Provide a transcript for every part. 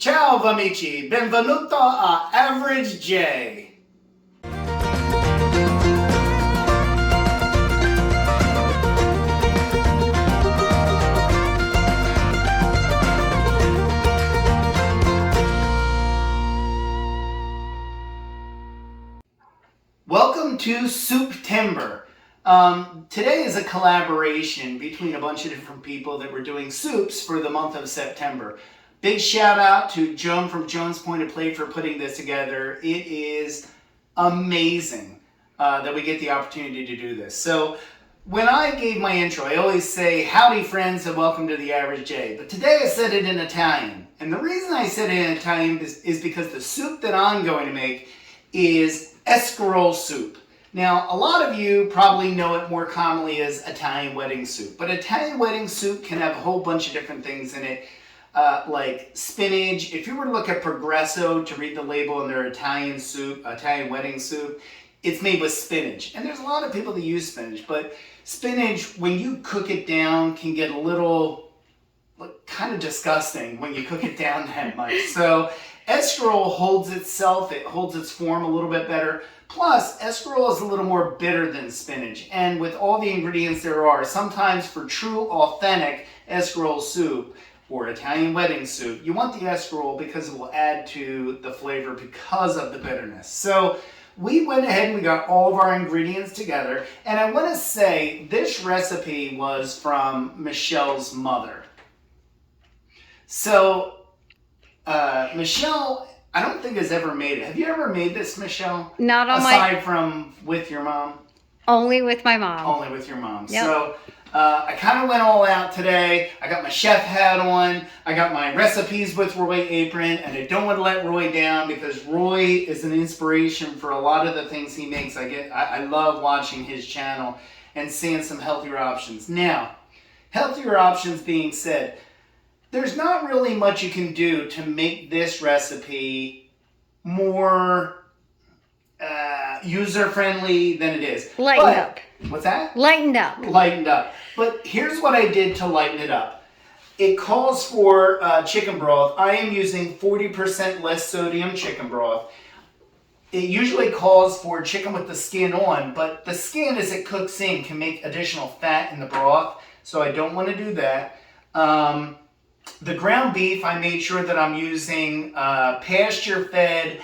Ciao amici, benvenuto a Average J. Welcome to Soup Timber. Today is a collaboration between a bunch of different people that were doing soups for the month of September. Big shout out to Joan from Joan's Point of Plate for putting this together. It is amazing that we get the opportunity to do this. So when I gave my intro, I always say, howdy friends and welcome to the Average J. But today I said it in Italian. And the reason I said it in Italian is because the soup that I'm going to make is Escarole Soup. Now, a lot of you probably know it more commonly as Italian wedding soup. But Italian wedding soup can have a whole bunch of different things in it. Like spinach. If you were to look at Progresso to read the label in their Italian soup, Italian wedding soup, it's made with spinach. And there's a lot of people that use spinach, but spinach, when you cook it down, can get a little kind of disgusting when you cook it down that much. So escarole holds itself, it holds its form a little bit better. Plus, escarole is a little more bitter than spinach. And with all the ingredients there are, sometimes for true, authentic escarole soup, or Italian wedding soup, you want the escarole because it will add to the flavor because of the bitterness. So we went ahead and we got all of our ingredients together, and I want to say this recipe was from Michelle's mother. So Michelle, I don't think has ever made it. Have you ever made this, Michelle? Not on Aside from with your mom? Only with my mom. Only with your mom. Yep. So I kind of went all out today. I got my chef hat on. I got my recipes with Roy apron, and I don't want to let Roy down because Roy is an inspiration for a lot of the things he makes. I love watching his channel and seeing some healthier options. Now, healthier options being said, there's not really much you can do to make this recipe more user-friendly than it is. Lighten up. What's that? Lightened up. Lightened up. But here's what I did to lighten it up. It calls for chicken broth. I am using 40% less sodium chicken broth. It usually calls for chicken with the skin on, but the skin as it cooks in can make additional fat in the broth, so I don't want to do that. The ground beef, I made sure that I'm using pasture-fed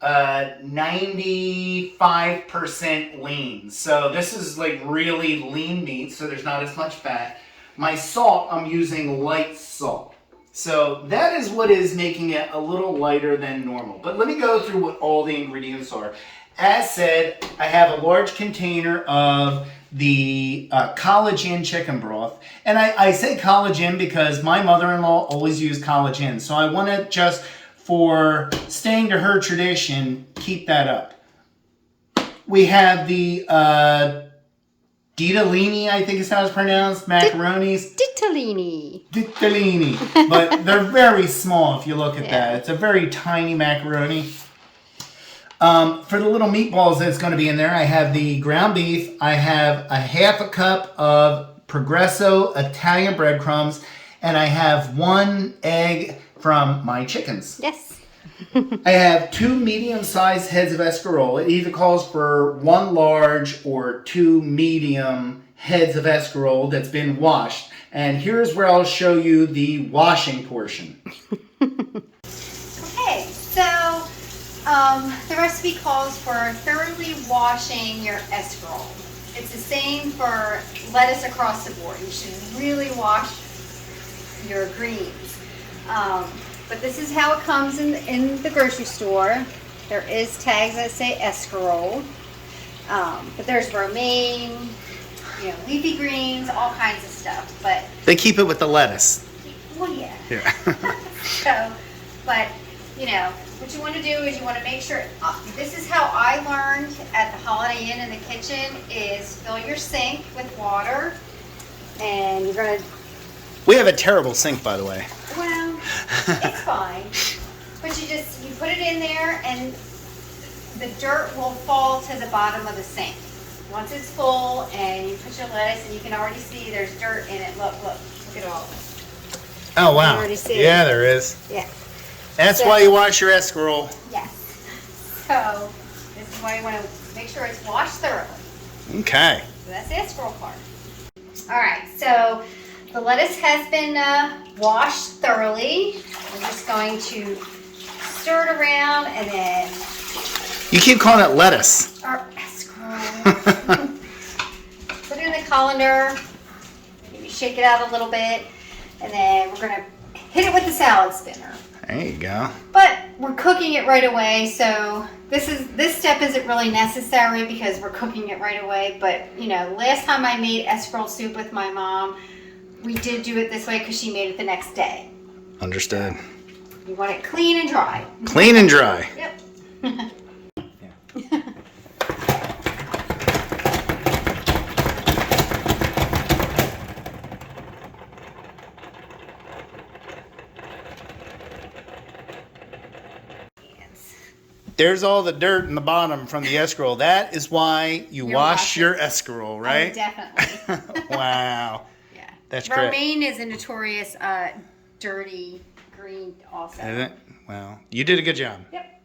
95% lean. So this is like really lean meat, so there's not as much fat. My salt, I'm using light salt. So that is what is making it a little lighter than normal. But let me go through what all the ingredients are. As said, I have a large container of the College Inn Chicken Broth. And I say College Inn because my mother-in-law always used College Inn. So I want to just, for staying to her tradition, keep that up. We have the Ditalini, I think is how it's pronounced, macaronis. Ditalini. But they're very small if you look at that. It's a very tiny macaroni. For the little meatballs that's going to be in there, I have the ground beef. I have a half a cup of Progresso Italian breadcrumbs, and I have 1 egg from my chickens. Yes. I have 2 medium-sized heads of escarole. It either calls for 1 large or 2 medium heads of escarole that's been washed. And here's where I'll show you the washing portion. Okay, so the recipe calls for thoroughly washing your escarole. It's the same for lettuce across the board. You should really wash your greens. But this is how it comes in the grocery store. There is tags that say escarole. But there's romaine, leafy greens, all kinds of stuff. But They keep it with the lettuce. well, yeah. Yeah. So, but what you want to do is you want to make sure, this is how I learned at the Holiday Inn in the kitchen, is fill your sink with water, and you're going to, We have a terrible sink, by the way. well, it's fine, but you put it in there and the dirt will fall to the bottom of the sink. Once it's full and you put your lettuce, and you can already see there's dirt in it. Look at all this. Oh, wow. You already see yeah, it. there is. Yeah. That's So- why you wash your escarole. Yes. So this is why you want to make sure it's washed thoroughly. Okay. So that's the escarole part. All right, so the lettuce has been washed thoroughly. We're just going to stir it around and then You keep calling it lettuce. our escarole. Put it in the colander. Maybe shake it out a little bit, and then we're gonna hit it with the salad spinner. There you go. But we're cooking it right away, so this step isn't really necessary because we're cooking it right away. But you know, last time I made escarole soup with my mom, we did do it this way because she made it the next day. Understood. You want it clean and dry. Clean and dry. Yep. There's all the dirt in the bottom from the escarole. That is why you wash wash your escarole, right? Oh, definitely. Wow. Yeah. That's great. Romaine is a notorious dirty green also. Is it? Well, you did a good job. Yep.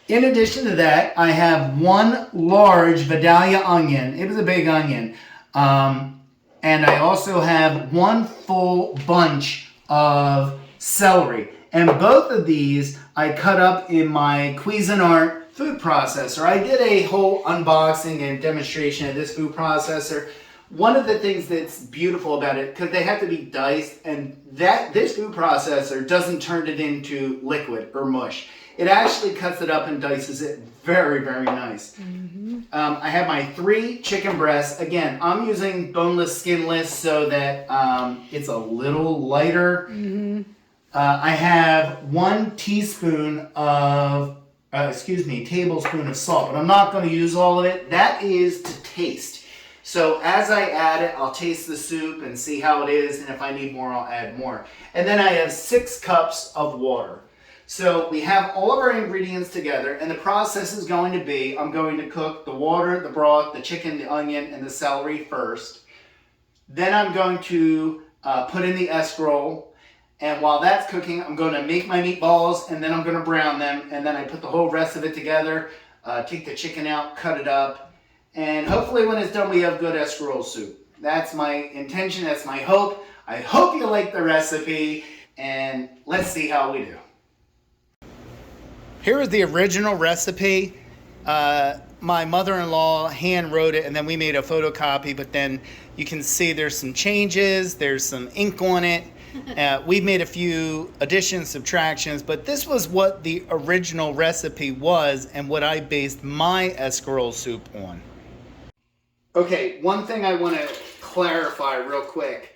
In addition to that, I have one large Vidalia onion. It was a big onion. And I also have one full bunch of celery. And both of these I cut up in my Cuisinart food processor. I did a whole unboxing and demonstration of this food processor. One of the things that's beautiful about it, because they have to be diced, and this food processor doesn't turn it into liquid or mush. It actually cuts it up and dices it very, very nice. Mm-hmm. I have my 3 chicken breasts. Again, I'm using boneless, skinless, so that it's a little lighter. Mm-hmm. I have 1 tablespoon of salt, but I'm not going to use all of it. That is to taste. So as I add it, I'll taste the soup and see how it is, and if I need more, I'll add more. And then I have 6 cups of water. So we have all of our ingredients together, and the process is going to be, I'm going to cook the water, the broth, the chicken, the onion, and the celery first. Then I'm going to put in the escarole. And while that's cooking, I'm going to make my meatballs, and then I'm going to brown them, and then I put the whole rest of it together, take the chicken out, cut it up, and hopefully when it's done, we have good escarole soup. That's my intention, that's my hope. I hope you like the recipe, and let's see how we do. Here is the original recipe. My mother-in-law hand wrote it, and then we made a photocopy, but then you can see there's some changes, there's some ink on it. We've made a few additions, subtractions, but this was what the original recipe was and what I based my escarole soup on. Okay, one thing I want to clarify real quick.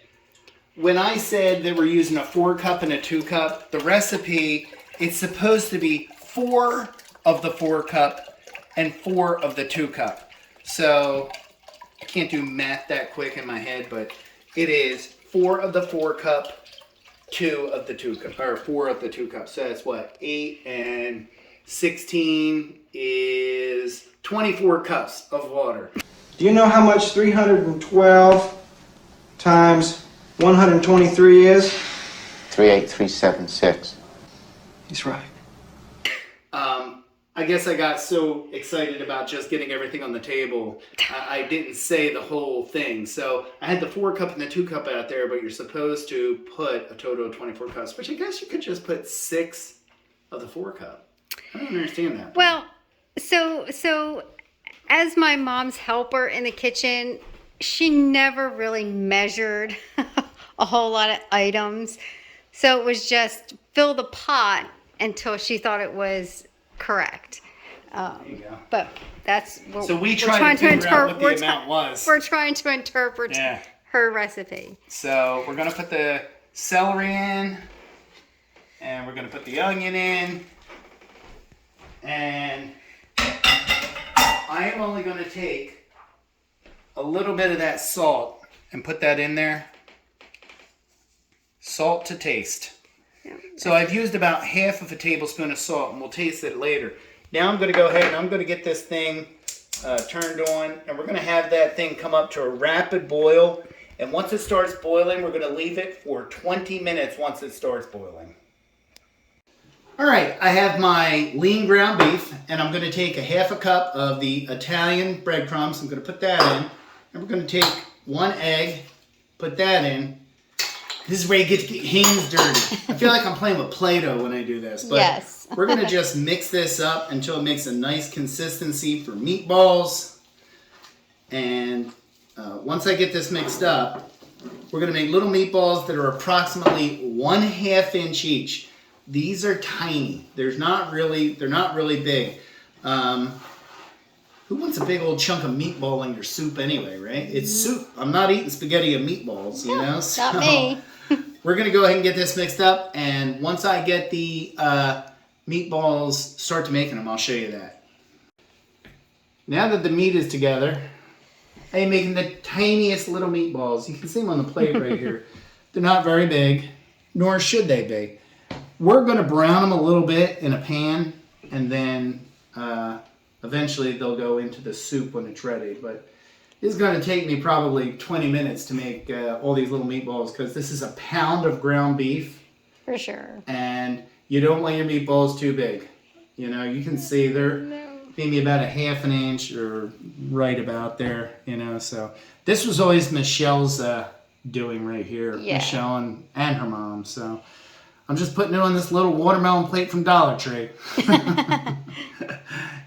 When I said that we're using a 4-cup and a 2-cup, the recipe, it's supposed to be 4 of the 4-cup and 4 of the 2-cup. So I can't do math that quick in my head, but it is 4 of the 4-cup, 2 of the 2-cup, or 4 of the 2 cups. So that's what, 8 and 16 is 24 cups of water. Do you know how much 312 times 123 is? 38376. He's right. I guess I got so excited about just getting everything on the table, I didn't say the whole thing. So I had the 4-cup and the 2-cup out there, but you're supposed to put a total of 24 cups, which I guess you could just put 6 of the 4-cup. I don't understand that. Well, so as my mom's helper in the kitchen, she never really measured a whole lot of items. So it was just fill the pot until she thought it was correct. There you go. But that's what So we tried to figure out what the amount was. We're trying to interpret her recipe. So we're going to put the celery in, and we're going to put the onion in, and I am only going to take a little bit of that salt and put that in there. Salt to taste. So I've used about half of a tablespoon of salt, and we'll taste it later. Now I'm going to go ahead and I'm going to get this thing turned on, and we're going to have that thing come up to a rapid boil. And once it starts boiling, we're going to leave it for 20 minutes once it starts boiling. All right, I have my lean ground beef, and I'm going to take a half a cup of the Italian breadcrumbs. I'm going to put that in. And we're going to take 1 egg, put that in. This is where you get to get hands dirty. I feel like I'm playing with Play-Doh when I do this. But yes. We're going to just mix this up until it makes a nice consistency for meatballs. And once I get this mixed up, we're going to make little meatballs that are approximately 1/2 inch each. These are tiny. They're not really big. Who wants a big old chunk of meatball in your soup anyway, right? It's soup. I'm not eating spaghetti and meatballs, you know? So not me. we're going to go ahead and get this mixed up. And once I get the meatballs, start to making them, I'll show you that. Now that the meat is together, I'm making the tiniest little meatballs. You can see them on the plate right here. They're not very big, nor should they be. We're going to brown them a little bit in a pan, and then eventually they'll go into the soup when it's ready. But it's going to take me probably 20 minutes to make all these little meatballs, because this is a pound of ground beef. For sure. And you don't want your meatballs too big. You know, you can see they're maybe about 1/2 inch or right about there, you know. So this was always Michelle's doing right here. Yeah. Michelle and her mom. So I'm just putting it on this little watermelon plate from Dollar Tree.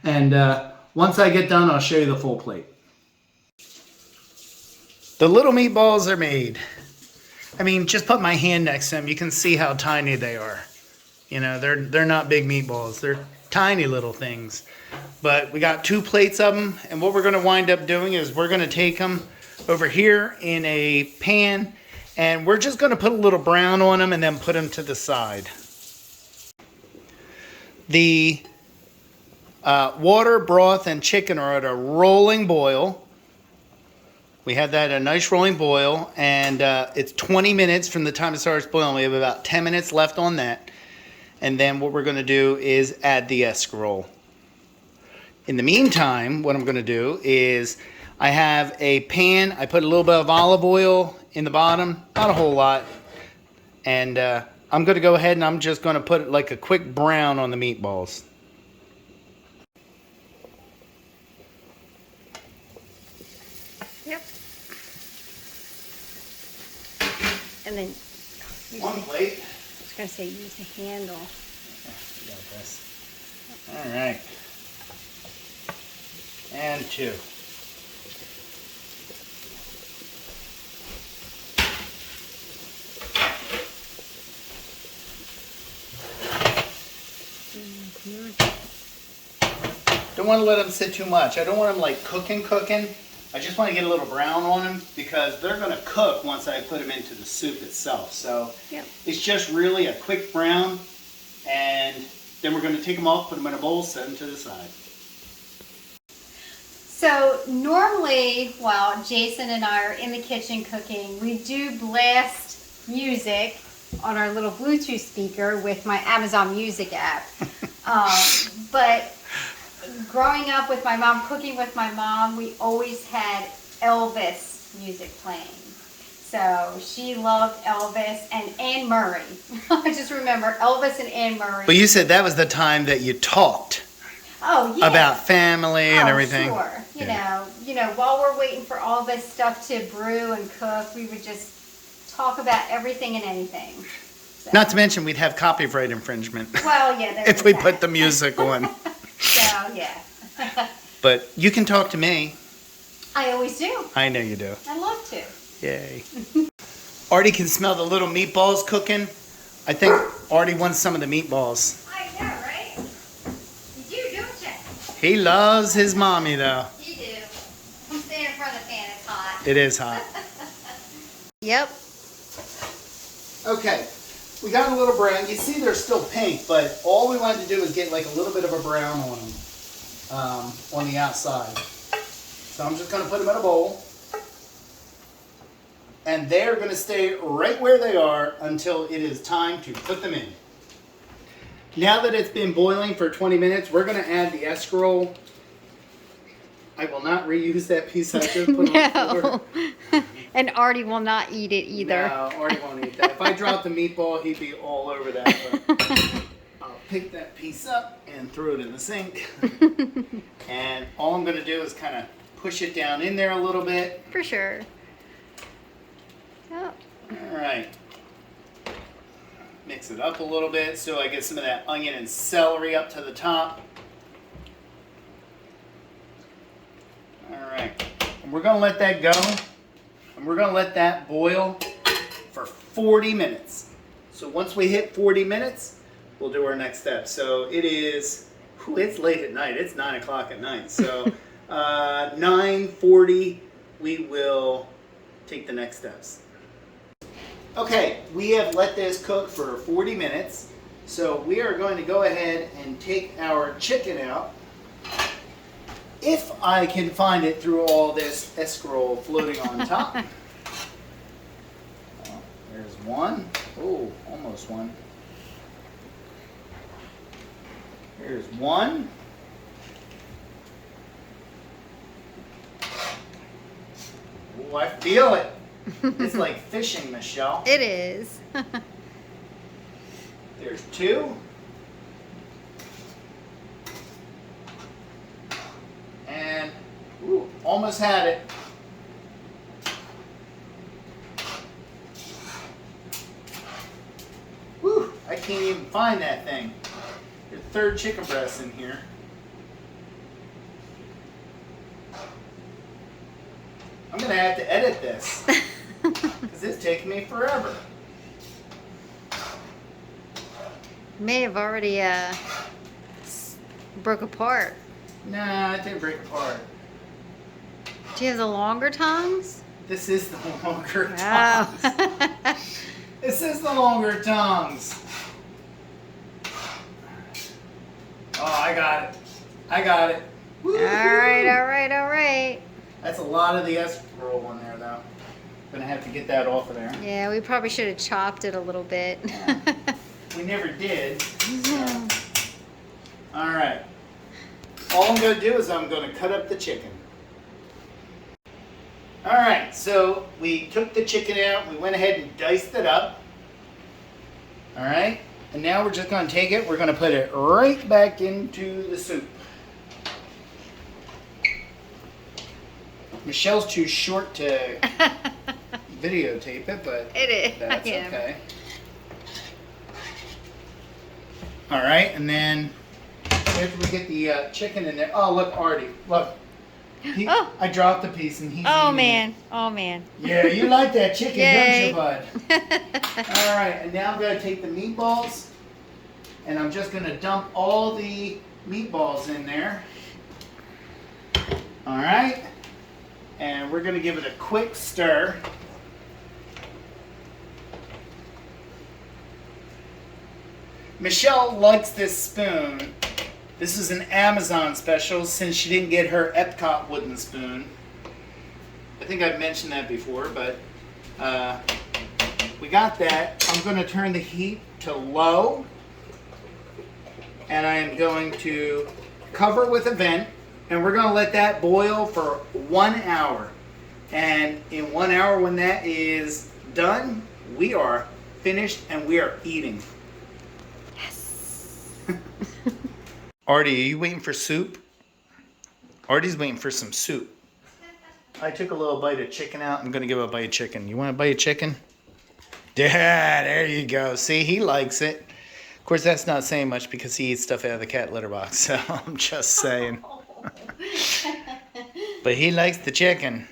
And once I get done, I'll show you the full plate. The little meatballs are made. I mean, just put my hand next to them. You can see how tiny they are. You know, they're not big meatballs. They're tiny little things. But we got 2 plates of them. And what we're going to wind up doing is we're going to take them over here in a pan. And we're just going to put a little brown on them and then put them to the side. The water, broth, and chicken are at a rolling boil. We had that at a nice rolling boil, and it's 20 minutes from the time it starts boiling. We have about 10 minutes left on that. And then what we're going to do is add the escarole. In the meantime, what I'm going to do is I have a pan. I put a little bit of olive oil in the bottom, not a whole lot. And I'm going to go ahead and I'm just going to put like a quick brown on the meatballs. Yep. And then One plate. I was going to say use the handle. You got this. All right. And 2. Don't want to let them sit too much. I don't want them like cooking. I just want to get a little brown on them because they're going to cook once I put them into the soup itself. So Yep. It's just really a quick brown, and then we're going to take them off, put them in a bowl, set them to the side. So normally, while Jason and I are in the kitchen cooking, we do blast music on our little Bluetooth speaker with my Amazon Music app. But growing up with my mom, cooking with my mom, we always had Elvis music playing. So she loved Elvis and Anne Murray. I just remember Elvis and Anne Murray. But you said that was the time that you talked Oh, yeah. about family and everything. Sure. You know, while we're waiting for all this stuff to brew and cook, we would just talk about everything and anything. So. Not to mention we'd have copyright infringement. Well, yeah. If we put the music on. So, yeah. But you can talk to me. I always do. I know you do. I love to. Yay. Artie can smell the little meatballs cooking. I think Artie wants some of the meatballs. I know, right? You do, don't you? He loves his mommy, though. You do. I'm standing in front of the fan. It's hot. It is hot. Yep. Okay. We got a little brown. You see they're still pink, but all we wanted to do was get like a little bit of a brown on them on the outside. So I'm just going to put them in a bowl. And they're going to stay right where they are until it is time to put them in. Now that it's been boiling for 20 minutes, we're going to add the escarole. I will not reuse that piece I just put on the floor. And Artie will not eat it either. No, Artie won't eat that. If I dropped the meatball, he'd be all over that. But I'll pick that piece up and throw it in the sink. And all I'm going to do is kind of push it down in there a little bit. For sure. Oh. All right. Mix it up a little bit so I get some of that onion and celery up to the top. All right. And we're going to let that go. And we're going to let that boil for 40 minutes. So once we hit 40 minutes, we'll do our next step. So it is, it's late at night. It's 9 o'clock at night. So 9:40, we will take the next steps. Okay, we have let this cook for 40 minutes. So we are going to go ahead and take our chicken out. If I can find it through all this escarole floating on top. There's one. Oh, almost one. Here's one. Oh, I feel it. It's like fishing, Michelle. It is. There's two. And, ooh, almost had it. Whew, I can't even find that thing. Your third chicken breast in here. I'm gonna have to edit this because it's taking me forever. May have already broke apart. Nah, it didn't break apart. Do you have the longer tongs? This is the longer Wow. tongs. This is the longer tongs. Oh, I got it. I got it. All right, all right, all right. That's a lot of the escarole in there, though. Gonna have to get that off of there. Yeah, we probably should have chopped it a little bit. Yeah. We never did. So. All right. All I'm gonna do is I'm gonna cut up the chicken. All right, so we took the chicken out. We went ahead and diced it up. All right, and now we're just gonna take it. We're gonna put it right back into the soup. Michelle's too short to videotape it, but It is. that's I am. okay. All right, and then after we get the chicken in there, oh look, Artie, look. Oh. I dropped a piece and he's Oh eating man, it. oh man. Yeah, you like that chicken, Yay. don't you, bud? All right, and now I'm going to take the meatballs, and I'm just going to dump all the meatballs in there. All right, and we're going to give it a quick stir. Michelle likes this spoon. This is an Amazon special since she didn't get her Epcot wooden spoon. I think I've mentioned that before, but we got that. I'm going to turn the heat to low, and I am going to cover with a vent, and we're going to let that boil for 1 hour. And in 1 hour, when that is done, we are finished and we are eating. Artie, are you waiting for soup? Artie's waiting for some soup. I took a little bite of chicken out. I'm going to give a bite of chicken. You want a bite of chicken? Yeah, there you go. See, he likes it. Of course, that's not saying much because he eats stuff out of the cat litter box. So I'm just saying. But he likes the chicken.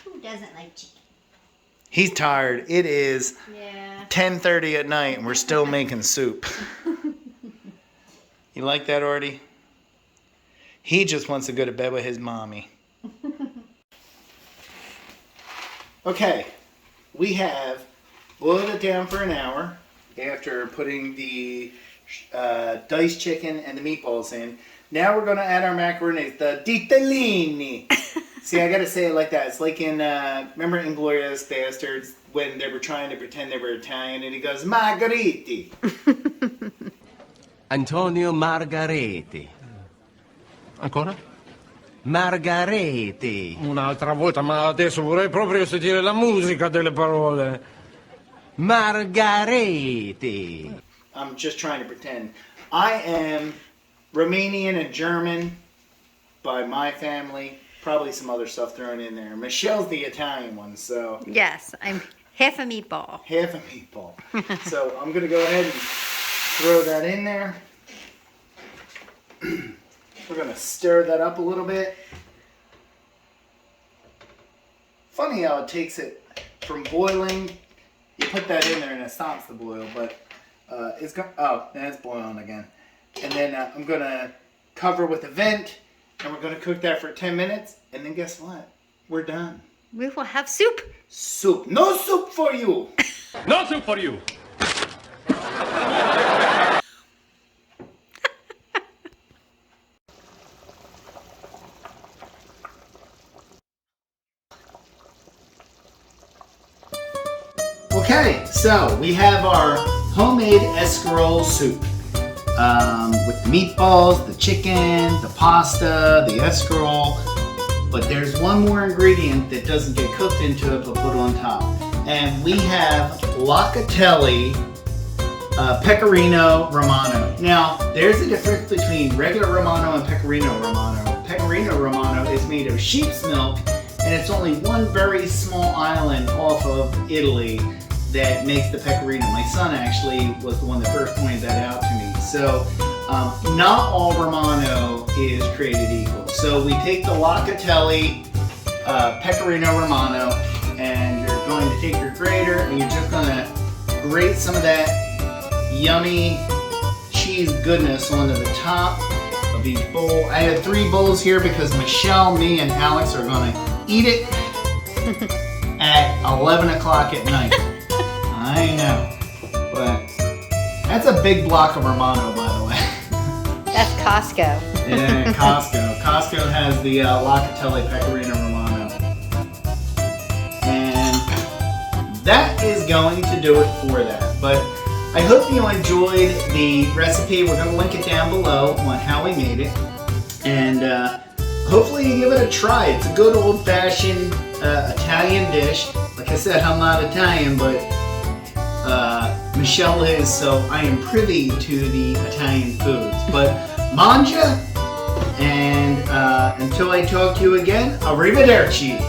Who doesn't like chicken? He's tired. It is Yeah. 10:30 at night and we're still making soup. You like that, Artie? He just wants to go to bed with his mommy. Okay, we have boiled it down for an hour after putting the diced chicken and the meatballs in. Now we're going to add our macaroni, the Ditalini. See, I got to say it like that. It's like in, remember Inglourious Bastards when they were trying to pretend they were Italian and he goes, Margheriti. Antonio Margareti. Ancora? Margareti. Un'altra volta, ma adesso vorrei proprio sentire la musica delle parole. Margareti. I'm just trying to pretend. I am Romanian and German by my family. Probably some other stuff thrown in there. Michelle's the Italian one, so Yes, I'm half a meatball. half a meatball. So I'm gonna go ahead and throw that in there. We're gonna stir that up a little bit. Funny how it takes it from boiling. You put that in there and it stops the boil, but it's going. Oh, that's boiling again. And then I'm gonna cover with a vent, and we're gonna cook that for 10 minutes. And then guess what? We're done. We will have soup. Soup. No soup for you. No soup for you! Okay, so we have our homemade escarole soup with the meatballs, the chicken, the pasta, the escarole. But there's one more ingredient that doesn't get cooked into it but put on top. And we have Locatelli Pecorino Romano. Now, there's a difference between regular Romano and Pecorino Romano. Pecorino Romano is made of sheep's milk, and it's only one very small island off of Italy that makes the pecorino. My son actually was the one that first pointed that out to me. So not all Romano is created equal. So we take the Locatelli Pecorino Romano, and you're going to take your grater and you're just going to grate some of that yummy cheese goodness onto the top of each bowl. I had 3 bowls here because Michelle, me, and Alex are going to eat it at 11 o'clock at night. I know, but that's a big block of Romano, by the way. That's Costco. Yeah, Costco. Costco has the Locatelli Pecorino Romano. And that is going to do it for that. But I hope you enjoyed the recipe. We're going to link it down below on how we made it. And hopefully you give it a try. It's a good old-fashioned Italian dish. Like I said, I'm not Italian, but Michelle is, so I am privy to the Italian foods. But manja, and until I talk to you again, arrivederci.